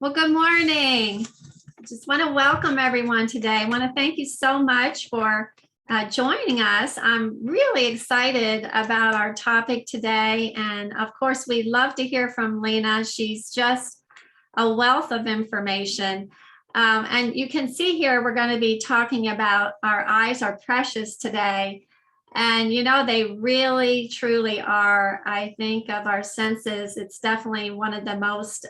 Well, good morning. I just want to welcome everyone today. I want to thank you so much for joining us. I'm really excited about our topic today. And of course, we'd love to hear from Lena. She's just a wealth of information. And you can see here, we're going to be talking about our eyes are precious today. And they really, truly are. I think of our senses, it's definitely one of the most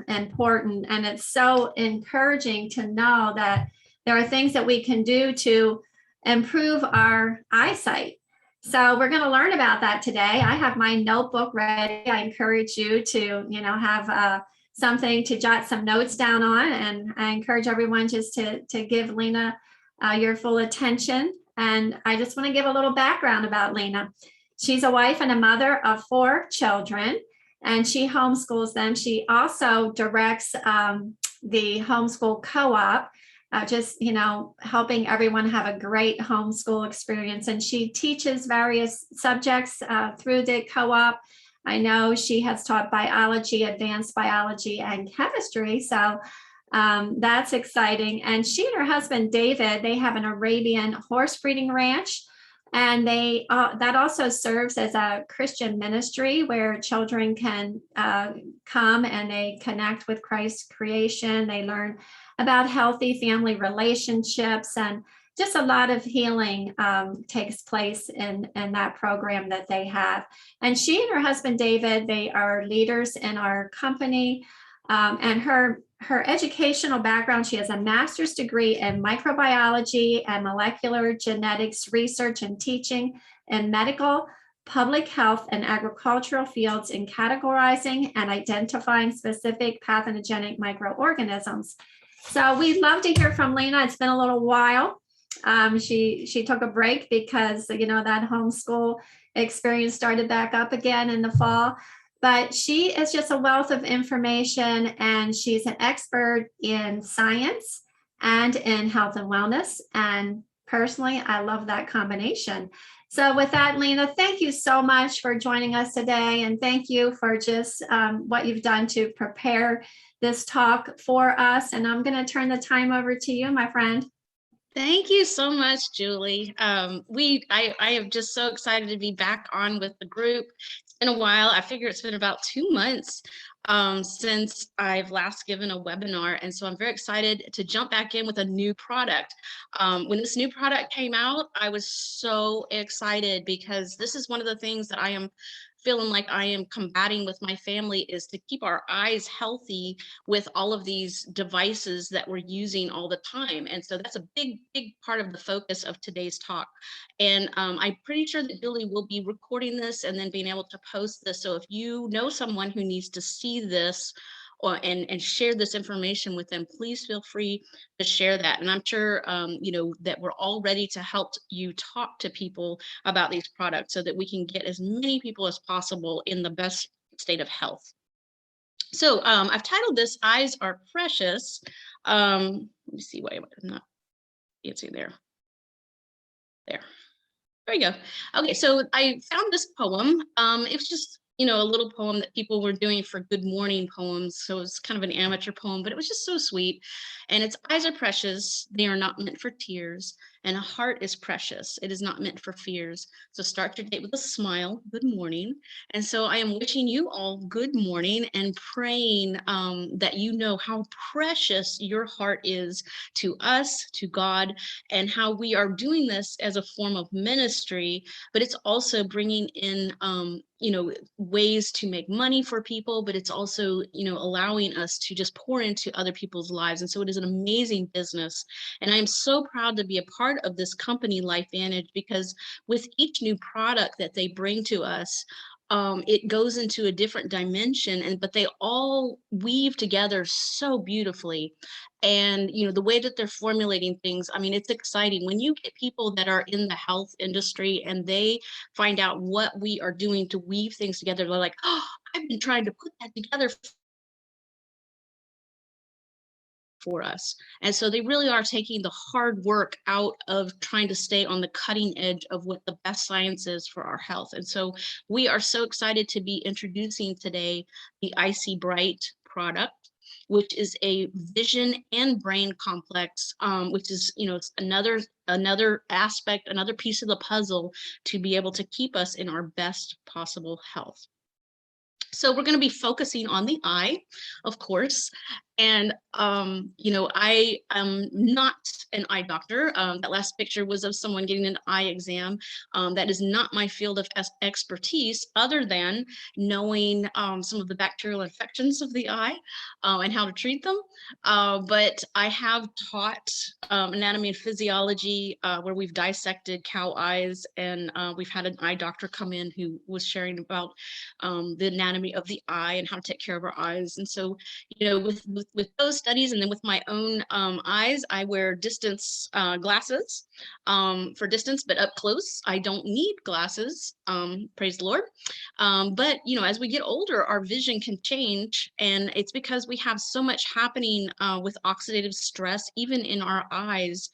important. And it's so encouraging to know that there are things that we can do to improve our eyesight. So we're going to learn about that today. I have my notebook ready. I encourage you to, have something to jot some notes down on. And I encourage everyone just to give Lena your full attention. And I just want to give a little background about Lena. She's a wife and a mother of 4 children, and she homeschools them. She also directs the homeschool co-op, helping everyone have a great homeschool experience. And she teaches various subjects through the co-op. I know she has taught biology, advanced biology, and chemistry. So that's exciting. And she and her husband, David, they have an Arabian horse breeding ranch. And they that also serves as a Christian ministry where children can come and they connect with Christ's creation. They learn about healthy family relationships, and just a lot of healing takes place in that program that they have. And she and her husband, David, they are leaders in our company. And her educational background, she has a master's degree in microbiology and molecular genetics research and teaching in medical, public health, and agricultural fields in categorizing and identifying specific pathogenic microorganisms. So we'd love to hear from Lena. It's been a little while. She took a break because, that homeschool experience started back up again in the fall. But she is just a wealth of information, and she's an expert in science and in health and wellness. And personally, I love that combination. So with that, Lena, thank you so much for joining us today. And thank you for just what you've done to prepare this talk for us. And I'm going to turn the time over to you, my friend. Thank you so much, Julie. I am just so excited to be back on with the group. It's been a while. I figure it's been about 2 months since I've last given a webinar. And so I'm very excited to jump back in with a new product. When this new product came out, I was so excited because this is one of the things that I am feeling like I am combating with my family, is to keep our eyes healthy with all of these devices that we're using all the time. And so that's a big part of the focus of today's talk. And I'm pretty sure that Julie will be recording this and then being able to post this. So if you know someone who needs to see this and share this information with them, please feel free to share that. And I'm sure that we're all ready to help you talk to people about these products so that we can get as many people as possible in the best state of health. So I've titled this "Eyes Are Precious." Let me see why I'm not fancy there. There we go. Okay, so I found this poem. It was just a little poem that people were doing for good morning poems. So it's kind of an amateur poem, but it was just so sweet. And its eyes are precious. They are not meant for tears. And a heart is precious. It is not meant for fears. So start your day with a smile. Good morning. And so I am wishing you all good morning and praying that you know how precious your heart is to us, to God, and how we are doing this as a form of ministry, but it's also bringing in ways to make money for people, but it's also allowing us to just pour into other people's lives. And so it is an amazing business, and I'm so proud to be a part of this company, LifeVantage, because with each new product that they bring to us, it goes into a different dimension, but they all weave together so beautifully. And the way that they're formulating things, I mean, it's exciting when you get people that are in the health industry and they find out what we are doing to weave things together. They're like, oh, I've been trying to put that together for us. And so they really are taking the hard work out of trying to stay on the cutting edge of what the best science is for our health. And so we are so excited to be introducing today the Icy Bright product. which is a vision and brain complex, which is, it's another aspect, another piece of the puzzle to be able to keep us in our best possible health. So we're going to be focusing on the eye, of course. And, I am not an eye doctor. That last picture was of someone getting an eye exam. That is not my field of expertise, other than knowing some of the bacterial infections of the eye and how to treat them. But I have taught anatomy and physiology where we've dissected cow eyes, and we've had an eye doctor come in who was sharing about the anatomy of the eye and how to take care of our eyes. And so, with those studies, and then with my own eyes, I wear distance glasses for distance, but up close, I don't need glasses. Praise the Lord. But as we get older, our vision can change, and it's because we have so much happening with oxidative stress, even in our eyes,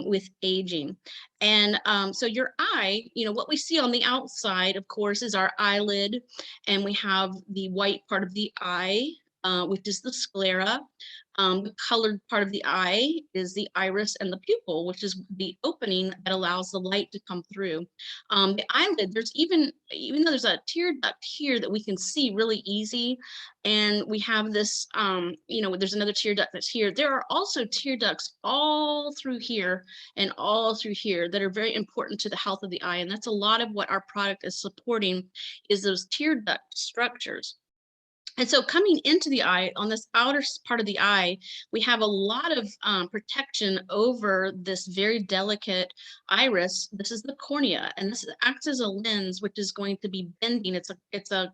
with aging. And so your eye, what we see on the outside, of course, is our eyelid, and we have the white part of the eye, which is the sclera. The colored part of the eye is the iris, and the pupil, which is the opening that allows the light to come through. The eyelid, there's even though there's a tear duct here that we can see really easy, and we have this, there's another tear duct that's here. There are also tear ducts all through here and all through here that are very important to the health of the eye. And that's a lot of what our product is supporting, is those tear duct structures. And so coming into the eye, on this outer part of the eye, we have a lot of protection over this very delicate iris. This is the cornea, and this acts as a lens, which is going to be bending. It's a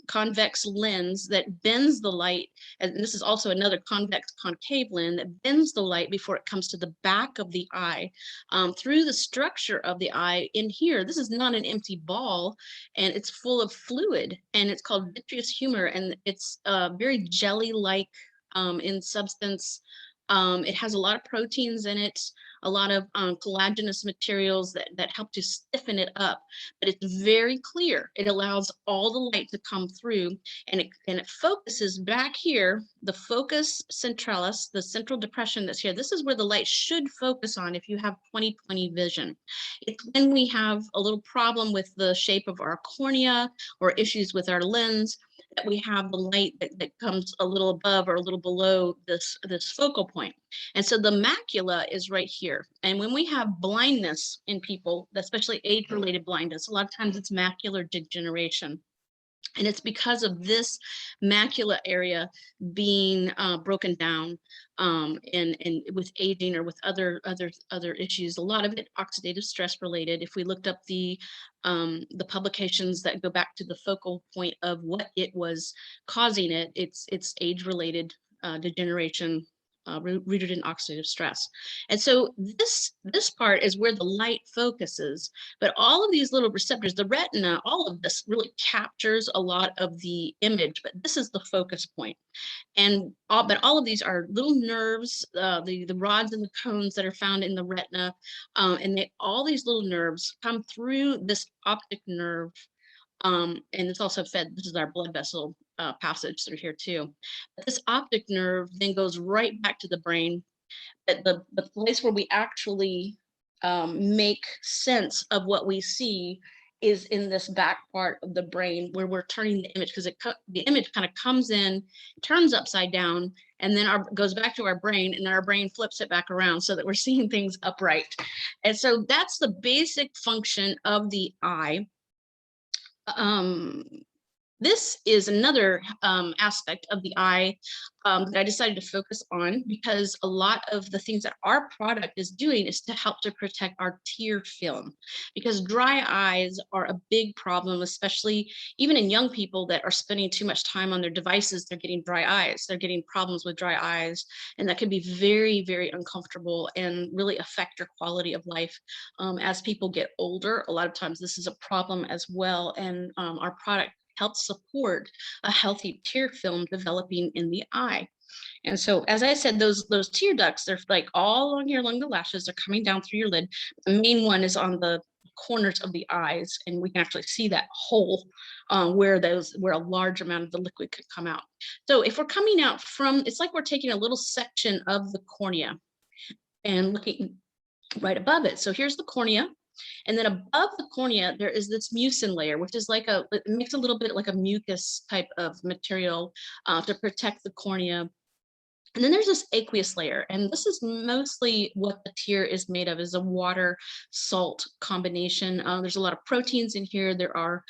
convex lens that bends the light. And this is also another convex concave lens that bends the light before it comes to the back of the eye. Through the structure of the eye in here, this is not an empty ball, and it's full of fluid, and it's called vitreous humor, and it's very jelly-like in substance. It has a lot of proteins in it, a lot of collagenous materials that help to stiffen it up, but it's very clear. It allows all the light to come through, and it focuses back here, the focus centralis, the central depression that's here. This is where the light should focus on if you have 20/20 vision. It's when we have a little problem with the shape of our cornea or issues with our lens that we have the light that comes a little above or a little below this focal point. And so the macula is right here. And when we have blindness in people, especially age-related blindness, a lot of times it's macular degeneration. And it's because of this macula area being broken down, and with aging or with other issues. A lot of it oxidative stress related. If we looked up the publications that go back to the focal point of what it was causing it, it's age related degeneration. Rooted in oxidative stress. And so this part is where the light focuses, but all of these little receptors, the retina, all of this really captures a lot of the image, but this is the focus point. And but all of these are little nerves, the rods and the cones that are found in the retina, and all these little nerves come through this optic nerve, and it's also fed, this is our blood vessel passage through here too. But this optic nerve then goes right back to the brain, at the place where we actually make sense of what we see is in this back part of the brain, where we're turning the image, because the image kind of comes in, turns upside down, and then goes back to our brain, and then our brain flips it back around so that we're seeing things upright. And so that's the basic function of the eye. This is another aspect of the eye that I decided to focus on, because a lot of the things that our product is doing is to help to protect our tear film, because dry eyes are a big problem, especially even in young people that are spending too much time on their devices. They're getting dry eyes, they're getting problems with dry eyes, and that can be very, very uncomfortable and really affect your quality of life. As people get older, a lot of times this is a problem as well, and our product helps support a healthy tear film developing in the eye. And so, as I said, those tear ducts, they're like all along the lashes, they're coming down through your lid. The main one is on the corners of the eyes, and we can actually see that hole where a large amount of the liquid could come out. So if we're coming out from, it's like we're taking a little section of the cornea and looking right above it. So here's the cornea. And then above the cornea, there is this mucin layer, which is like it makes a little bit like a mucus type of material to protect the cornea. And then there's this aqueous layer, and this is mostly what the tear is made of, is a water salt combination. There's a lot of proteins in here. There are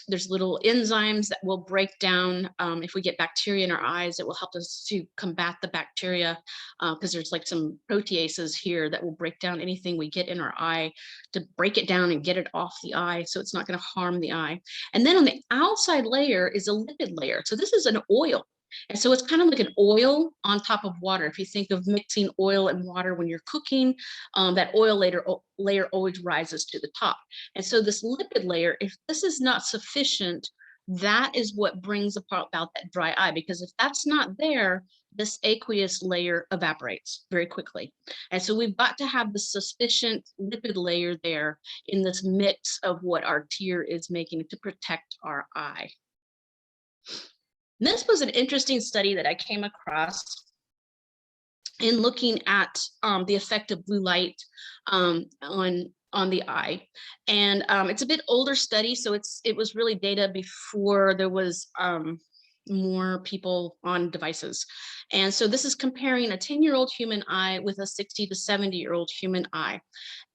there's little enzymes that will break down if we get bacteria in our eyes. It will help us to combat the bacteria because there's like some proteases here that will break down anything we get in our eye to break it down and get it off the eye, so it's not going to harm the eye. And then on the outside layer is a lipid layer. So this is an oil. And so it's kind of like an oil on top of water. If you think of mixing oil and water when you're cooking, that oil layer always rises to the top. And so this lipid layer, if this is not sufficient, that is what brings about that dry eye, because if that's not there, this aqueous layer evaporates very quickly. And so we've got to have the sufficient lipid layer there in this mix of what our tear is making to protect our eye. This was an interesting study that I came across in looking at the effect of blue light on the eye. And it's a bit older study, so it was really data before there was more people on devices. And so this is comparing a 10-year-old human eye with a 60 to 70-year-old human eye.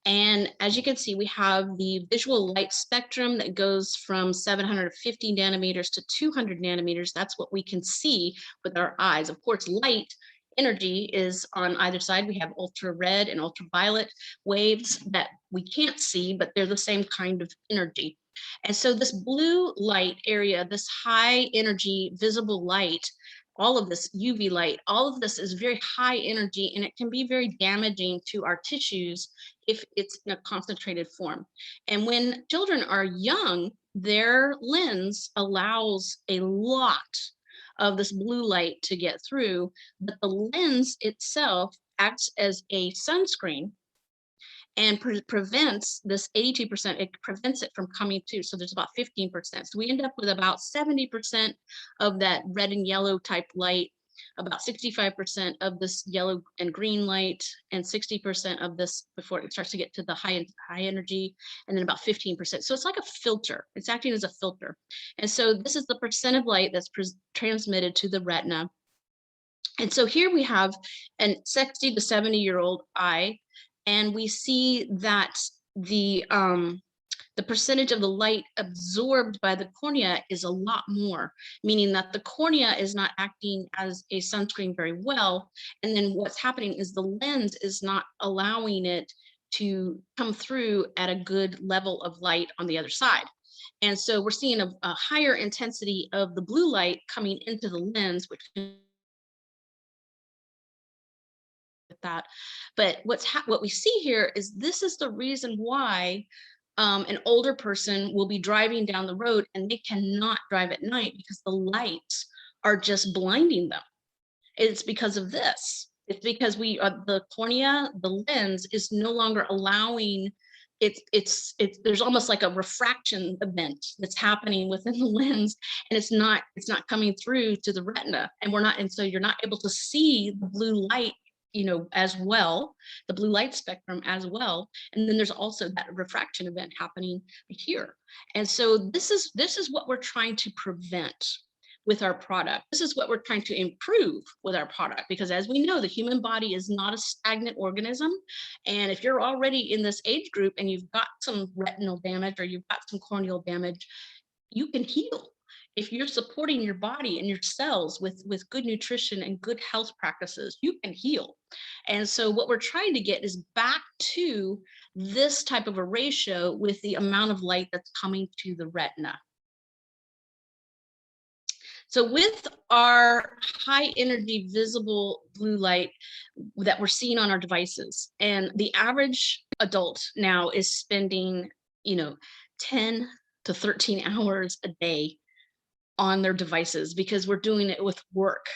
And as you can see, we have the visual light spectrum that goes from 750 nanometers to 200 nanometers. That's what we can see with our eyes. Of course, light energy is on either side. We have ultra-red and ultraviolet waves that we can't see, but they're the same kind of energy. And so this blue light area, this high energy visible light, all of this UV light, all of this is very high energy, and it can be very damaging to our tissues if it's in a concentrated form. And when children are young, their lens allows a lot of this blue light to get through, but the lens itself acts as a sunscreen and prevents this 82%, it prevents it from coming through. So there's about 15%. So we end up with about 70% of that red and yellow type light, about 65% of this yellow and green light, and 60% of this before it starts to get to the high energy, and then about 15%. So it's like a filter. It's acting as a filter. And so this is the percent of light that's transmitted to the retina. And so here we have a 60 to 70-year-old eye, and we see that the percentage of the light absorbed by the cornea is a lot more, meaning that the cornea is not acting as a sunscreen very well. And then what's happening is the lens is not allowing it to come through at a good level of light on the other side. And so we're seeing a higher intensity of the blue light coming into the lens, which that. But what we see here is this is the reason why an older person will be driving down the road and they cannot drive at night because the lights are just blinding them. It's because of this. It's because the cornea, the lens is no longer allowing there's almost like a refraction event that's happening within the lens, and it's not coming through to the retina, and so you're not able to see the blue light as well, the blue light spectrum as well. And then there's also that refraction event happening here. And so this is what we're trying to prevent with our product. This is what we're trying to improve with our product, because as we know, the human body is not a stagnant organism. And if you're already in this age group and you've got some retinal damage or you've got some corneal damage, you can heal. If you're supporting your body and your cells with good nutrition and good health practices, you can heal. And so what we're trying to get is back to this type of a ratio with the amount of light that's coming to the retina. So with our high energy visible blue light that we're seeing on our devices, and the average adult now is spending 10 to 13 hours a day on their devices, because we're doing it with work,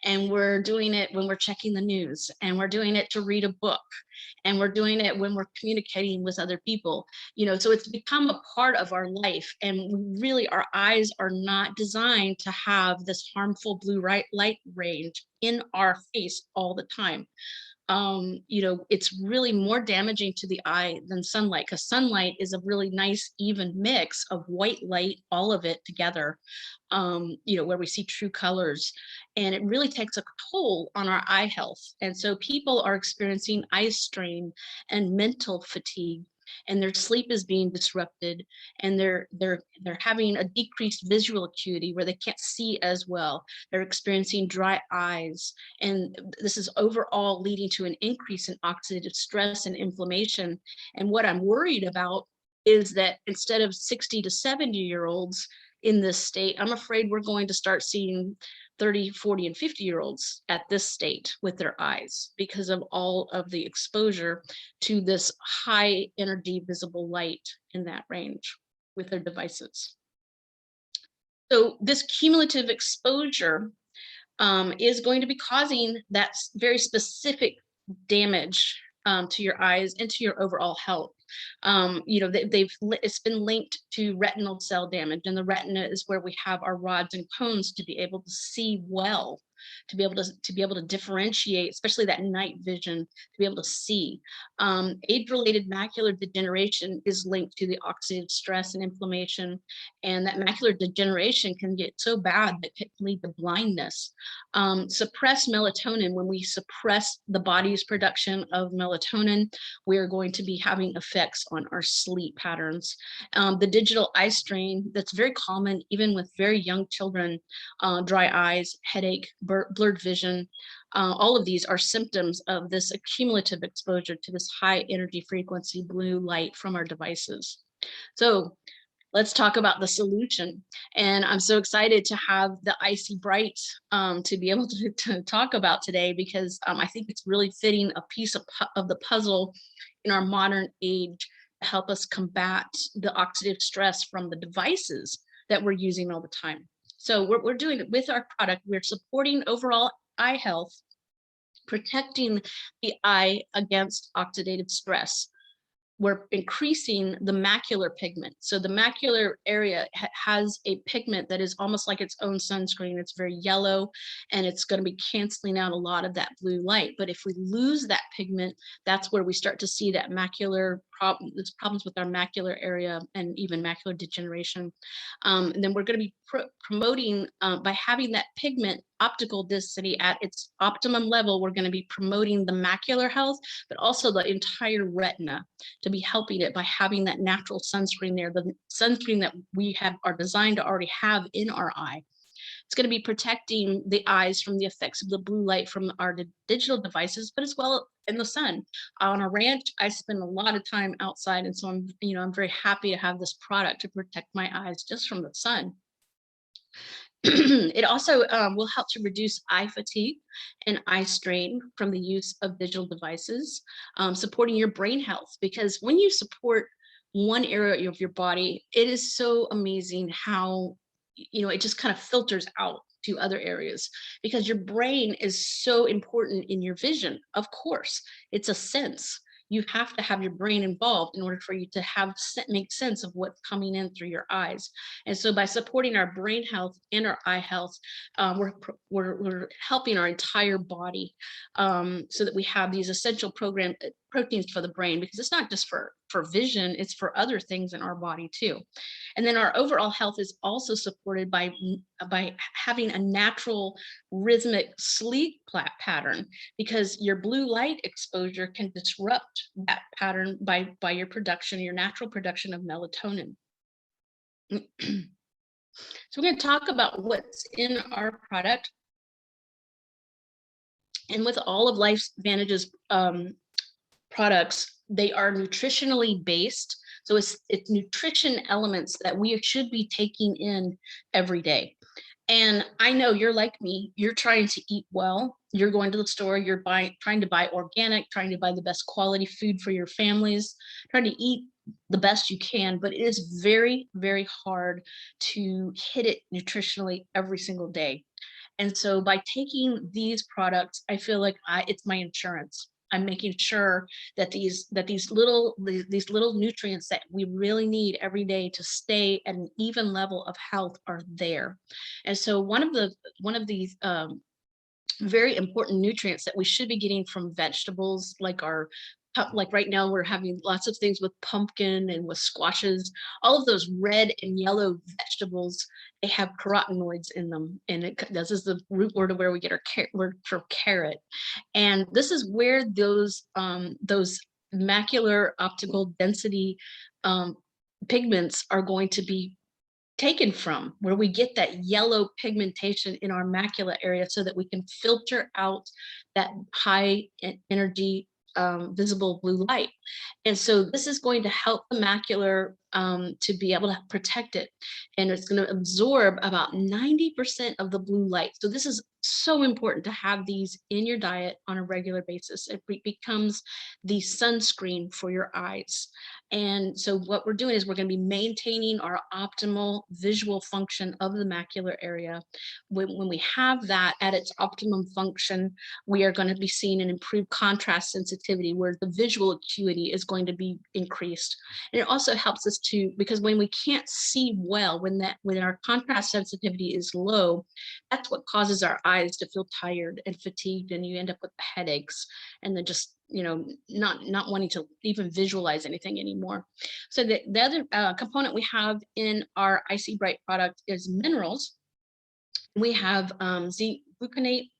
and we're doing it when we're checking the news, and we're doing it to read a book, and we're doing it when we're communicating with other people, so it's become a part of our life. And we really, our eyes are not designed to have this harmful blue light range in our face all the time. It's really more damaging to the eye than sunlight, because sunlight is a really nice even mix of white light, all of it together, where we see true colors, and it really takes a toll on our eye health. And so people are experiencing eye strain and mental fatigue, and their sleep is being disrupted, and they're having a decreased visual acuity where they can't see as well. They're experiencing dry eyes, and this is overall leading to an increase in oxidative stress and inflammation. And what I'm worried about is that instead of 60 to 70-year-olds in this state, I'm afraid we're going to start seeing 30, 40, and 50-year-olds at this state with their eyes, because of all of the exposure to this high energy visible light in that range with their devices. So this cumulative exposure is going to be causing that very specific damage to your eyes and to your overall health. It's been linked to retinal cell damage, and the retina is where we have our rods and cones to be able to see well, to be able to differentiate, especially that night vision, to be able to see. Age-related macular degeneration is linked to the oxidative stress and inflammation, and that macular degeneration can get so bad that it can lead to blindness. Suppressed melatonin, when we suppress the body's production of melatonin, we are going to be having effects on our sleep patterns. The digital eye strain, that's very common even with very young children, dry eyes, headache, blurred vision, all of these are symptoms of this accumulative exposure to this high energy frequency blue light from our devices. So let's talk about the solution. And I'm so excited to have the Icy Bright to be able to talk about today, because I think it's really fitting a piece of the puzzle in our modern age to help us combat the oxidative stress from the devices that we're using all the time. So we're doing it with our product. We're supporting overall eye health, protecting the eye against oxidative stress. We're increasing the macular pigment. So the macular area has a pigment that is almost like its own sunscreen. It's very yellow, and it's going to be canceling out a lot of that blue light. But if we lose that pigment, that's where we start to see that macular problem. There's problems with our macular area and even macular degeneration. And then we're going to be promoting, by having that pigment optical density at its optimum level, we're going to be promoting the macular health, but also the entire retina, to be helping it by having that natural sunscreen there, the sunscreen that we are designed to already have in our eye. It's going to be protecting the eyes from the effects of the blue light from our digital devices, but as well in the sun. On a ranch, I spend a lot of time outside, and so I'm very happy to have this product to protect my eyes just from the sun. It also will help to reduce eye fatigue and eye strain from the use of digital devices, supporting your brain health, because when you support one area of your body, it is so amazing how it just kind of filters out to other areas, because your brain is so important in your vision. Of course, it's a sense. You have to have your brain involved in order for you to make sense of what's coming in through your eyes. And so by supporting our brain health and our eye health, we're helping our entire body, so that we have these essential proteins for the brain, because it's not just for vision, it's for other things in our body too. And then our overall health is also supported by having a natural rhythmic sleep pattern, because your blue light exposure can disrupt that pattern by your natural production of melatonin. So we're going to talk about what's in our product. And with all of LifeVantage's products, they are nutritionally based. So it's nutrition elements that we should be taking in every day. And I know you're like me, you're trying to eat well. You're going to the store, you're trying to buy organic, trying to buy the best quality food for your families, trying to eat the best you can, but it is very, very hard to hit it nutritionally every single day. And so by taking these products, I feel like it's my insurance. I'm making sure that these little nutrients that we really need every day to stay at an even level of health are there. And so one of these very important nutrients that we should be getting from vegetables, like right now we're having lots of things with pumpkin and with squashes, all of those red and yellow vegetables, they have carotenoids in them. And this is the root word of where we get our word for carrot. And this is where those macular optical density pigments are going to be taken from, where we get that yellow pigmentation in our macula area so that we can filter out that high energy visible blue light. And so this is going to help the macular to be able to protect it. And it's going to absorb about 90% of the blue light. So this is so important to have these in your diet on a regular basis. It becomes the sunscreen for your eyes. And so what we're doing is we're going to be maintaining our optimal visual function of the macular area. When we have that at its optimum function, we are going to be seeing an improved contrast sensitivity where the visual acuity is going to be increased. And it also helps us to, because when we can't see well, when our contrast sensitivity is low, that's what causes our eyes to feel tired and fatigued, and you end up with headaches and then just not wanting to even visualize anything anymore. So the other component we have in our IC Bright product is minerals. We have zinc gluconate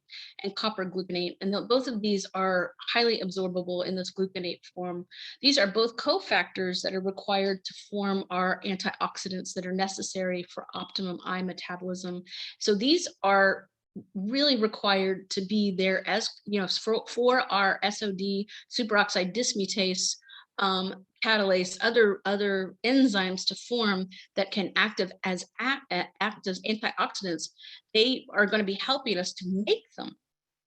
and copper gluconate, and both of these are highly absorbable in this gluconate form. These are both cofactors that are required to form our antioxidants that are necessary for optimum eye metabolism. So these are really required to be there as for our SOD superoxide dismutase catalase, other enzymes to form that can act as antioxidants. They are going to be helping us to make them.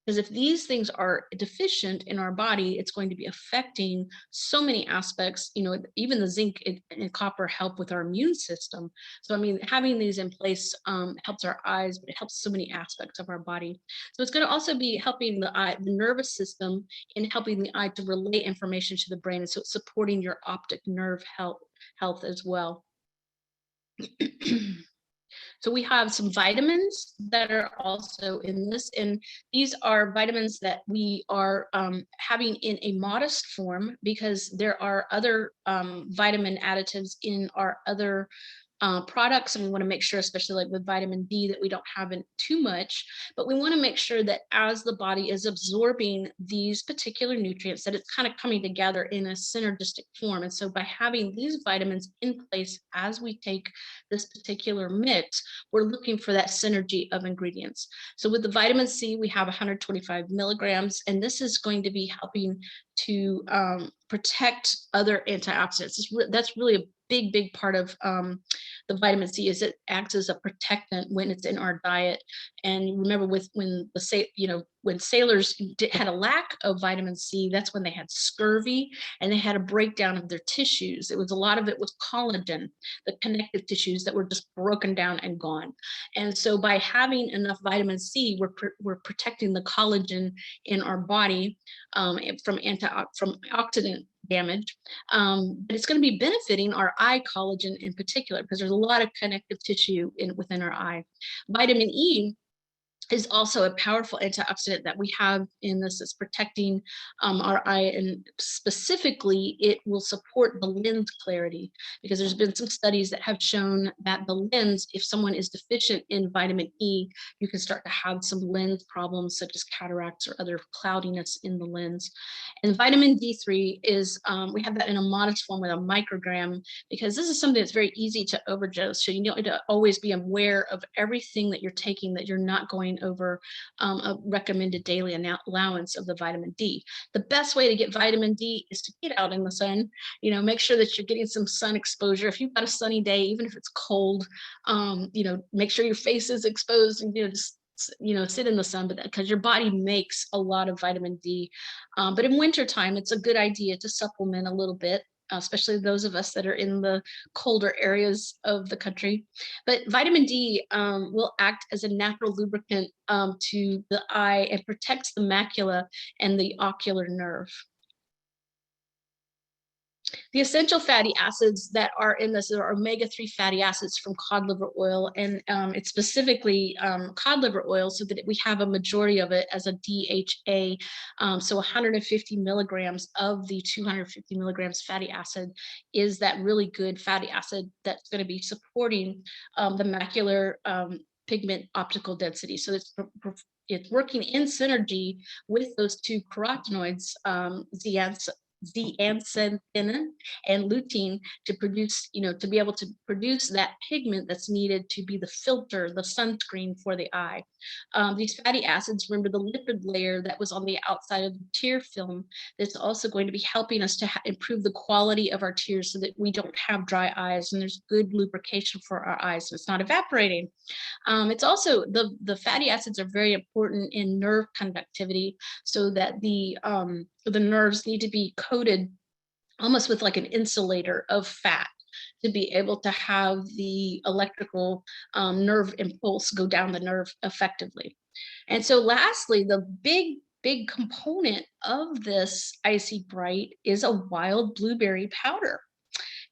Because if these things are deficient in our body, it's going to be affecting so many aspects. Even the zinc and copper help with our immune system. So, I mean, having these in place helps our eyes, but it helps so many aspects of our body. So it's going to also be helping the nervous system, in helping the eye to relay information to the brain. And so it's supporting your optic nerve health as well. So we have some vitamins that are also in this, and these are vitamins that we are having in a modest form because there are other vitamin additives in our other products, and we want to make sure, especially like with vitamin D, that we don't have in too much, but we want to make sure that as the body is absorbing these particular nutrients, that it's kind of coming together in a synergistic form. And so by having these vitamins in place as we take this particular mix, we're looking for that synergy of ingredients. So with the vitamin C, we have 125 milligrams, and this is going to be helping to protect other antioxidants. That's really a big part of the vitamin C, is it acts as a protectant when it's in our diet. And remember, when sailors had a lack of vitamin C, that's when they had scurvy and they had a breakdown of their tissues. A lot of it was collagen, the connective tissues that were just broken down and gone. And so by having enough vitamin C, we're protecting the collagen in our body from oxidant damage, but it's going to be benefiting our eye collagen in particular, because there's a lot of connective tissue within our eye. Vitamin E is also a powerful antioxidant that we have in this. It's protecting our eye, and specifically it will support the lens clarity, because there's been some studies that have shown that the lens, if someone is deficient in vitamin E, you can start to have some lens problems such as cataracts or other cloudiness in the lens. And vitamin D3 is, we have that in a modest form with a microgram, because this is something that's very easy to overdose. So you need to always be aware of everything that you're taking, that you're not going over a recommended daily allowance of the vitamin D. The best way to get vitamin D is to get out in the sun. Make sure that you're getting some sun exposure. If you've got a sunny day, even if it's cold, make sure your face is exposed, and just sit in the sun, but because your body makes a lot of vitamin D. But in wintertime, it's a good idea to supplement a little bit especially those of us that are in the colder areas of the country. But vitamin D will act as a natural lubricant to the eye and protects the macula and the ocular nerve. The essential fatty acids that are in this are omega-3 fatty acids from cod liver oil, and it's specifically cod liver oil, so that we have a majority of it as a DHA. So 150 milligrams of the 250 milligrams fatty acid is that really good fatty acid that's going to be supporting the macular pigment optical density. So it's working in synergy with those two carotenoids, zeaxanthin and lutein, to produce, to be able to produce that pigment that's needed to be the filter, the sunscreen for the eye. These fatty acids, remember the lipid layer that was on the outside of the tear film, that's also going to be helping us to improve the quality of our tears so that we don't have dry eyes, and there's good lubrication for our eyes, so it's not evaporating. It's also, the fatty acids are very important in nerve conductivity, so that the nerves need to be coated almost with like an insulator of fat to be able to have the electrical nerve impulse go down the nerve effectively. And so lastly, the big component of this Icy Bright is a wild blueberry powder.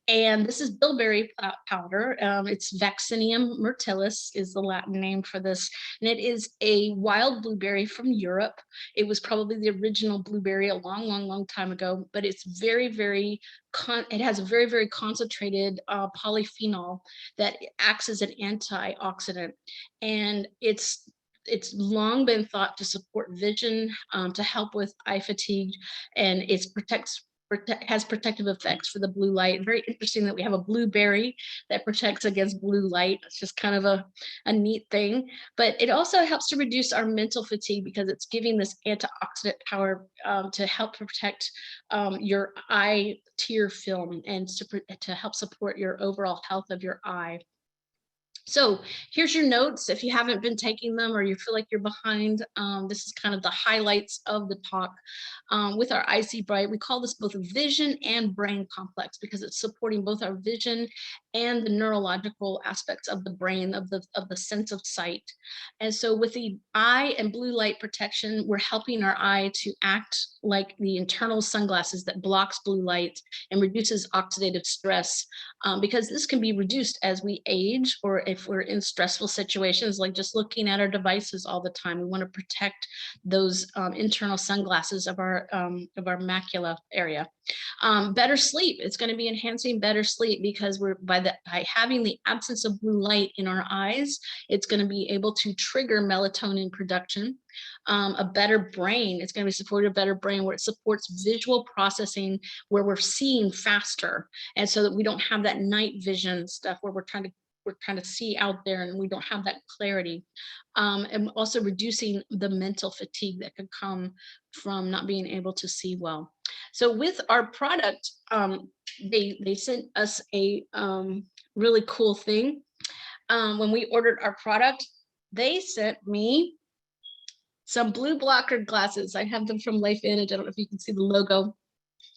And this is bilberry powder. It's Vaccinium myrtillus is the Latin name for this. And it is a wild blueberry from Europe. It was probably the original blueberry a long time ago, but it's it has a very concentrated polyphenol that acts as an antioxidant. And it's long been thought to support vision, to help with eye fatigue, and it has protective effects for the blue light. Very interesting that we have a blueberry that protects against blue light. It's just kind of a neat thing. But it also helps to reduce our mental fatigue because it's giving this antioxidant power to help protect your eye tear film and to help support your overall health of your eye. So here's your notes. If you haven't been taking them or you feel like you're behind, this is kind of the highlights of the talk with our Icy Bright. We call this both a vision and brain complex because it's supporting both our vision and the neurological aspects of the brain, of the sense of sight. And so with the eye and blue light protection, we're helping our eye to act like the internal sunglasses that blocks blue light and reduces oxidative stress, because this can be reduced as we age, or if we're in stressful situations, like just looking at our devices all the time. We want to protect those internal sunglasses of our macula area. Better sleep. It's going to be enhancing better sleep because by having the absence of blue light in our eyes, it's going to be able to trigger melatonin production. A better brain. It's going to be supporting a better brain where it supports visual processing, where we're seeing faster, and so that we don't have that night vision stuff where we're trying to see out there and we don't have that clarity, and also reducing the mental fatigue that could come from not being able to see well. So with our product, they sent us a really cool thing. When we ordered our product, they sent me some blue blocker glasses. I have them from LifeVantage. I don't know if you can see the logo,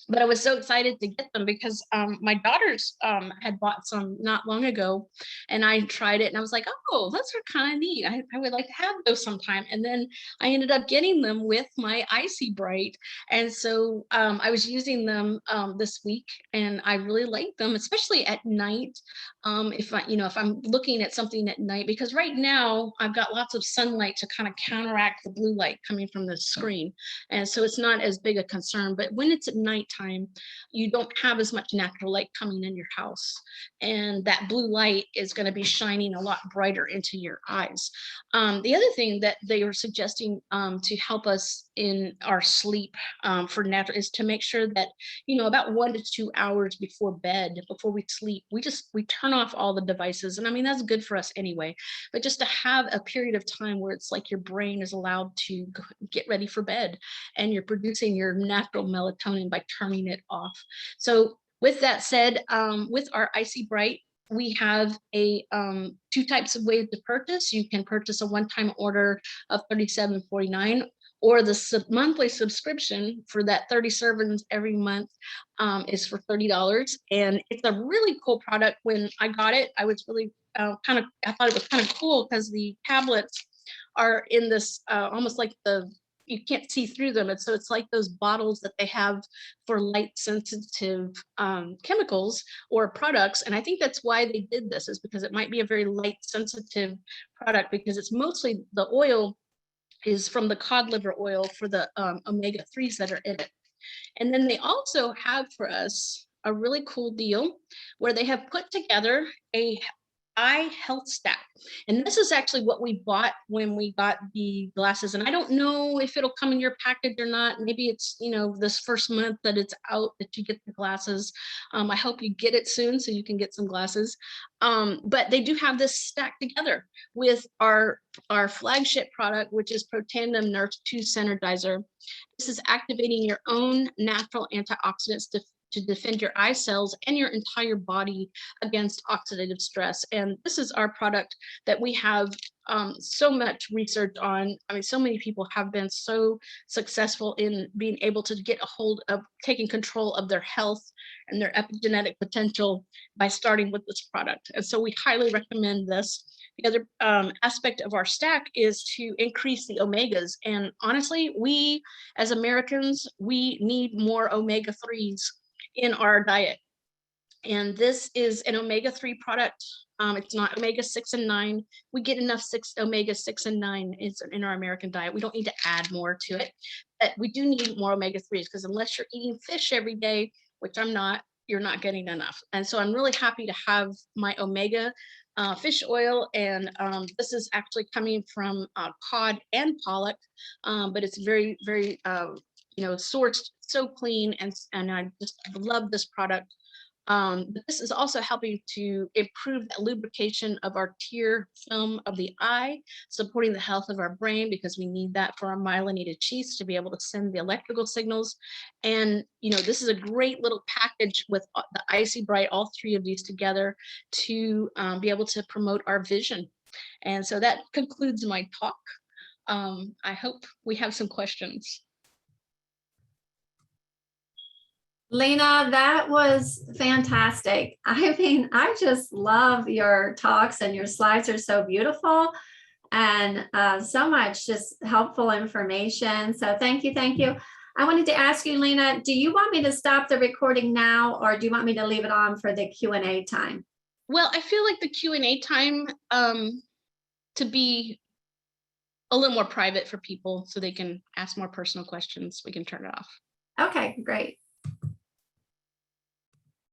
but I was so excited to get them because my daughters had bought some not long ago, and I tried it and I was like, oh, those are kind of neat. I would like to have those sometime. And then I ended up getting them with my Icy Bright. And so I was using them this week, and I really like them, especially at night. If I'm looking at something at night, because right now I've got lots of sunlight to kind of counteract the blue light coming from the screen. And so it's not as big a concern, but when it's at night time, you don't have as much natural light coming in your house, and that blue light is going to be shining a lot brighter into your eyes. The other thing that they were suggesting to help us in our sleep for natural is to make sure that about 1 to 2 hours before bed, before we sleep, we turn off all the devices. And I mean, that's good for us anyway, but just to have a period of time where it's like your brain is allowed to get ready for bed and you're producing your natural melatonin by turning it off. So with that said, with our Icy Bright, we have two types of ways to purchase. You can purchase a one-time order of $37.49, or the monthly subscription for that 30 servings every month is for $30. And it's a really cool product. When I got it, I was really I thought it was kind of cool because the tablets are in this almost like you can't see through them. And so it's like those bottles that they have for light sensitive chemicals or products. And I think that's why they did this, is because it might be a very light sensitive product, because it's mostly the oil is from the cod liver oil for the omega-3s that are in it. And then they also have for us a really cool deal where they have put together a eye health stack. And this is actually what we bought when we got the glasses. And I don't know if it'll come in your package or not. Maybe it's, this first month that it's out that you get the glasses. I hope you get it soon so you can get some glasses. But they do have this stack together with our flagship product, which is Protandim Nurse 2 Synergizer. This is activating your own natural antioxidants to defend your eye cells and your entire body against oxidative stress. And this is our product that we have so much research on. I mean, so many people have been so successful in being able to get a hold of taking control of their health and their epigenetic potential by starting with this product. And so we highly recommend this. The other aspect of our stack is to increase the omegas. And honestly, we as Americans, we need more omega-3s in our diet. And this is an omega-3 product. It's not omega-6 and 9. We get enough omega-6 and 9 in our American diet. We don't need to add more to it. But we do need more omega-3s, because unless you're eating fish every day, which I'm not, you're not getting enough. And so I'm really happy to have my omega fish oil. And this is actually coming from cod and pollock, but it's very, very, sourced so clean. And I just love this product. But this is also helping to improve the lubrication of our tear film of the eye, supporting the health of our brain, because we need that for our myelinated sheaths to be able to send the electrical signals. And, this is a great little package with the Icy Bright, all three of these together to be able to promote our vision. And so that concludes my talk. I hope we have some questions. Lena, that was fantastic. I mean, I just love your talks, and your slides are so beautiful, and so much just helpful information. So thank you. Thank you. I wanted to ask you, Lena, do you want me to stop the recording now, or do you want me to leave it on for the Q&A time? Well, I feel like the Q&A time to be a little more private for people so they can ask more personal questions. We can turn it off. Okay, great.